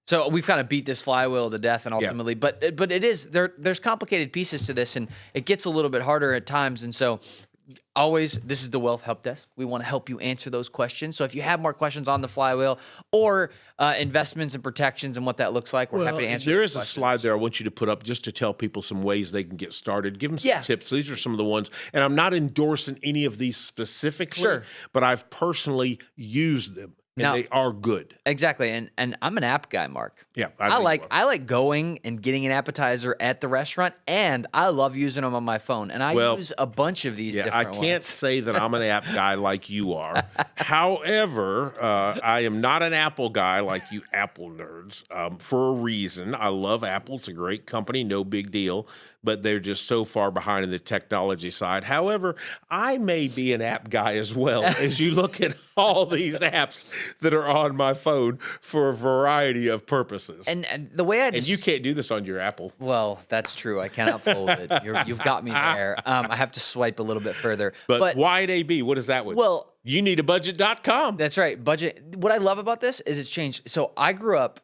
So we've kind of beat this flywheel to death, and ultimately, but it is there's complicated pieces to this, and it gets a little bit harder at times. And so, always, this is the Wealth Help Desk. We want to help you answer those questions. So if you have more questions on the flywheel or investments and protections and what that looks like, we're happy to answer. There is a slide there I want you to put up just to tell people some ways they can get started. Give them some tips. These are some of the ones, and I'm not endorsing any of these specifically, but I've personally used them. And now, they are good. Exactly. And I'm an app guy, Mark. Yeah. I like going and getting an appetizer at the restaurant, and I love using them on my phone. And I use a bunch of these different ones. I can't say that I'm an app guy like you are. However, I am not an Apple guy like you Apple nerds for a reason. I love Apple. It's a great company. No big deal. But they're just so far behind in the technology side. However, I may be an app guy as well as you look at all these apps that are on my phone for a variety of purposes. And the way and you can't do this on your Apple. Well, that's true. I cannot fold it. You've got me there. I have to swipe a little bit further. But YNAB, what is that one? Well, you need a budget.com. That's right. Budget. What I love about this is it's changed. So I grew up.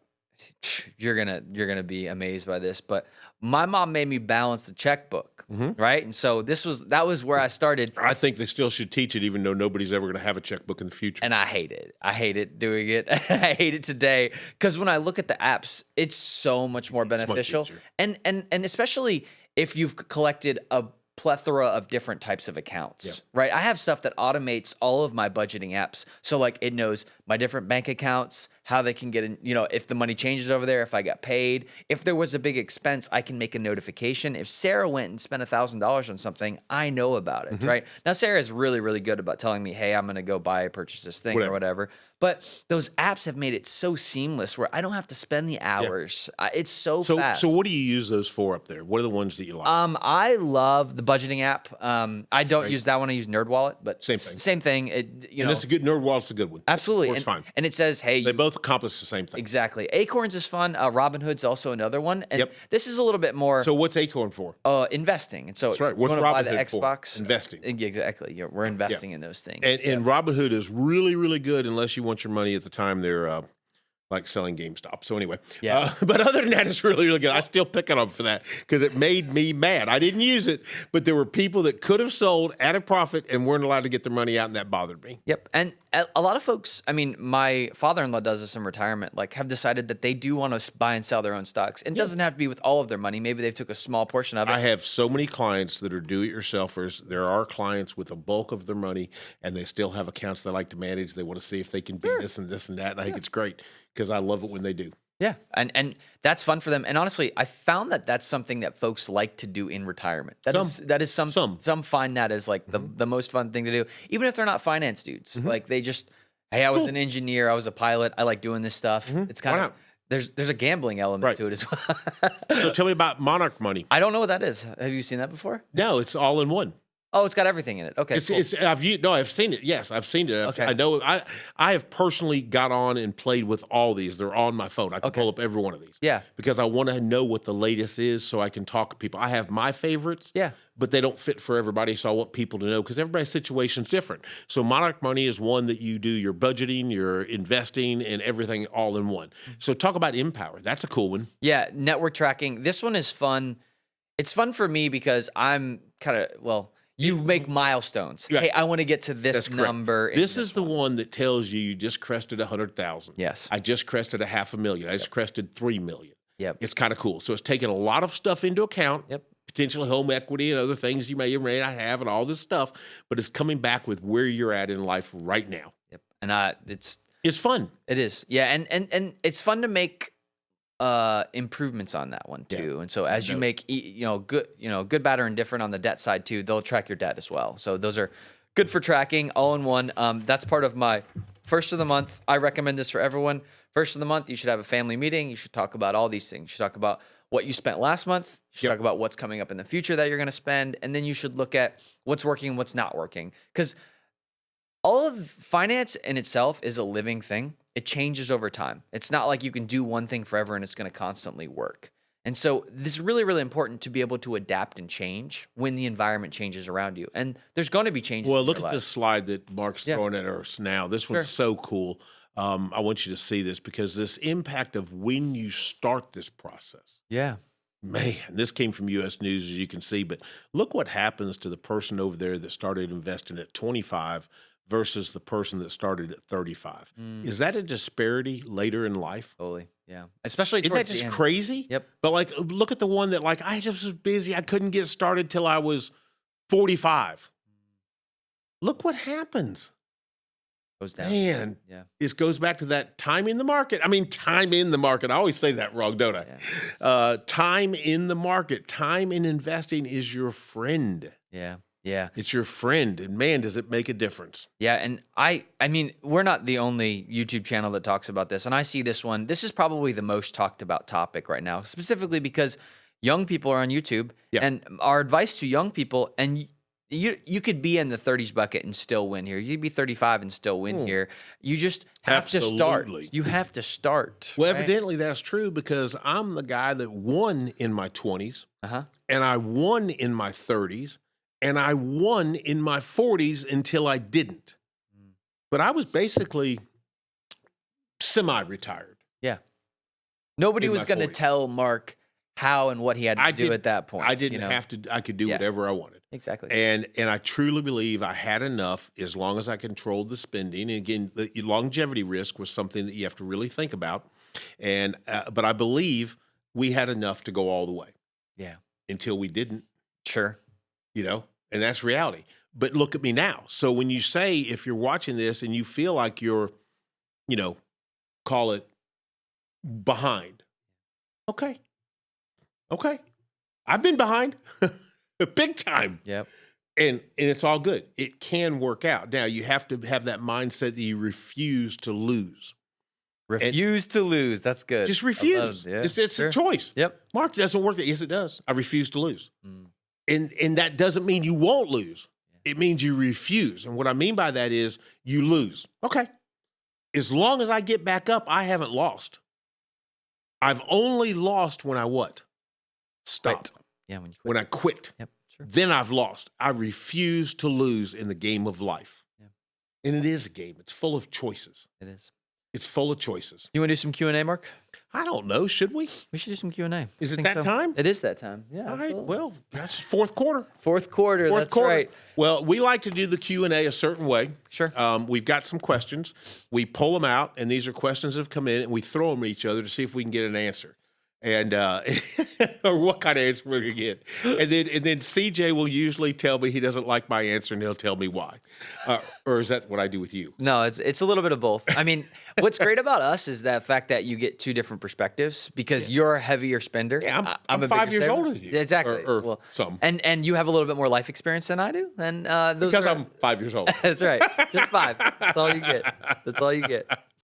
You're gonna be amazed by this, but my mom made me balance the checkbook, right? And so that was where I started. I think they still should teach it, even though nobody's ever going to have a checkbook in the future. And I hate it. I hate it doing it. I hate it today because when I look at the apps, it's so much more beneficial, and especially if you've collected a plethora of different types of accounts, right? I have stuff that automates all of my budgeting apps. So like it knows my different bank accounts, how they can get in, if the money changes over there, if I got paid, if there was a big expense, I can make a notification. If Sarah went and spent $1,000 on something, I know about it, right? Now, Sarah is really, really good about telling me, hey, I'm going to go purchase this thing or whatever. But those apps have made it so seamless where I don't have to spend the hours. It's so fast. So what do you use those for up there? What are the ones that you like? I love the budgeting app. I don't use that one. I use NerdWallet, but same thing. Same thing. And it's a good NerdWallet's a good one. Absolutely. It's fine. And it says, hey, they both accomplish the same thing. Exactly. Acorns is fun. Robinhood's also another one. And this is a little bit more. So what's Acorn for? Investing. And so that's right. What's Robinhood the Xbox for? Investing. Exactly. We're investing in those things. And Robinhood is really, really good unless you want your money at the time they're like selling GameStop. So anyway, but other than that, it's really, really good. I still pick it up for that because it made me mad. I didn't use it, but there were people that could have sold at a profit and weren't allowed to get their money out, and that bothered me. Yep. And a lot of folks, I mean, my father-in-law does this in retirement, like have decided that they do want to buy and sell their own stocks. And it doesn't have to be with all of their money. Maybe they took a small portion of it. I have so many clients that are do-it-yourselfers. There are clients with a bulk of their money, and they still have accounts they like to manage. They want to see if they can be this and this and that. And I think it's great because I love it when they do. Yeah, and that's fun for them. And honestly, I found that that's something that folks like to do in retirement. Some find that as like the most fun thing to do, even if they're not finance dudes. Like they just, hey, I was an engineer, I was a pilot, I like doing this stuff. It's kind of there's a gambling element to it as well. So tell me about Monarch Money. I don't know what that is. Have you seen that before? No, it's all in one. Oh, it's got everything in it. Okay, cool. I've seen it. Yes, I've seen it. Okay. I know. I have personally got on and played with all these. They're on my phone. I can pull up every one of these. Yeah. Because I want to know what the latest is so I can talk to people. I have my favorites. Yeah. But they don't fit for everybody, so I want people to know because everybody's situation is different. So Monarch Money is one that you do your budgeting, your investing, and everything all in one. So talk about Empower. That's a cool one. Yeah, network tracking. This one is fun. It's fun for me because I'm kind of, you make milestones. Yeah. Hey, I want to get to this number. This is the one that tells you just crested 100,000. Yes. I just crested $500,000. I just crested $3 million. Yep. It's kind of cool. So it's taking a lot of stuff into account. Yep. Potential home equity and other things you may or may not have and all this stuff, but it's coming back with where you're at in life right now. Yep. And it's fun. It is. Yeah. And it's fun to make improvements on that one too. Yeah. And so as you make, good, bad, or indifferent on the debt side too, they'll track your debt as well. So those are good for tracking all in one. That's part of my first of the month. I recommend this for everyone. First of the month, you should have a family meeting. You should talk about all these things. You should talk about what you spent last month. You should talk about what's coming up in the future that you're going to spend. And then you should look at what's working and what's not working. Because all of finance in itself is a living thing. It changes over time. It's not like you can do one thing forever and it's going to constantly work. And so this is really, really important to be able to adapt and change when the environment changes around you. And there's going to be changes. Well, look at this slide that Mark's throwing at us now. This one's so cool. I want you to see this because this impact of when you start this process. Yeah. Man, this came from U.S. News, as you can see, but look what happens to the person over there that started investing at 25 versus the person that started at 35. Is that a disparity later in life? Totally. Yeah. Especially Isn't that towards the just end. crazy? Yep. But like, look at the one that like, I just was busy. I couldn't get started till I was 45. Look what happens. Goes down. Man, Yeah. it goes back to that time in the market. I mean, time in the market. I always say that wrong, don't I? Yeah. Time in the market. Time in investing is your friend. Yeah. Yeah. It's your friend. And man, does it make a difference. Yeah, and I mean, we're not the only YouTube channel that talks about this, and I see this one. This is probably the most talked about topic right now, specifically because young people are on YouTube, and our advice to young people, and you could be in the 30s bucket and still win here. You'd be 35 and still win here. You just have to start. You have to start. Well, right? evidently that's true because I'm the guy that won in my 20s, and I won in my 30s, and I won in my 40s until I didn't. But I was basically semi-retired. Yeah. Nobody was going to tell Mark how and what he had to do at that point. I didn't have to. I could do whatever I wanted. Exactly. And I truly believe I had enough as long as I controlled the spending. And again, the longevity risk was something that you have to really think about. And but I believe we had enough to go all the way. Yeah. Until we didn't. Sure. You know, and that's reality. But look at me now. So when you say, if you're watching this and you feel like you're, you know, call it behind. Okay. I've been behind big time. Yep. And it's all good. It can work out. Now you have to have that mindset that you refuse to lose. Refuse to lose. That's good. Just refuse. It's a choice. Yep. Mark, doesn't work. Yes, it does. I refuse to lose. And that doesn't mean you won't lose. It means you refuse. And what I mean by that is you lose. Okay. As long as I get back up, I haven't lost. I've only lost when I what? Stop. Right. Yeah, when you quit. When I quit. Yep, sure. Then I've lost. I refuse to lose in the game of life. Yeah. And it is a game. It's full of choices. It is. It's full of choices. You want to do some Q&A, Mark? I don't know. Should we? We should do some Q&A. Is it that time? It is that time. Yeah. All right. Well, that's fourth quarter. Fourth quarter. That's right. Well, we like to do the Q&A a certain way. Sure. We've got some questions. We pull them out, and these are questions that have come in, and we throw them at each other to see if we can get an answer. And or what kind of answer we're gonna get, and then CJ will usually tell me he doesn't like my answer, and he'll tell me why, or is that what I do with you? No, it's a little bit of both. I mean, what's great about us is that fact that you get two different perspectives because you're a heavier spender. Yeah, I'm a 5 bigger years saver. older than you, Exactly. or some, and you have a little bit more life experience than I do. And those because I'm 5 years old. That's right, just 5. That's all you get. That's all you get.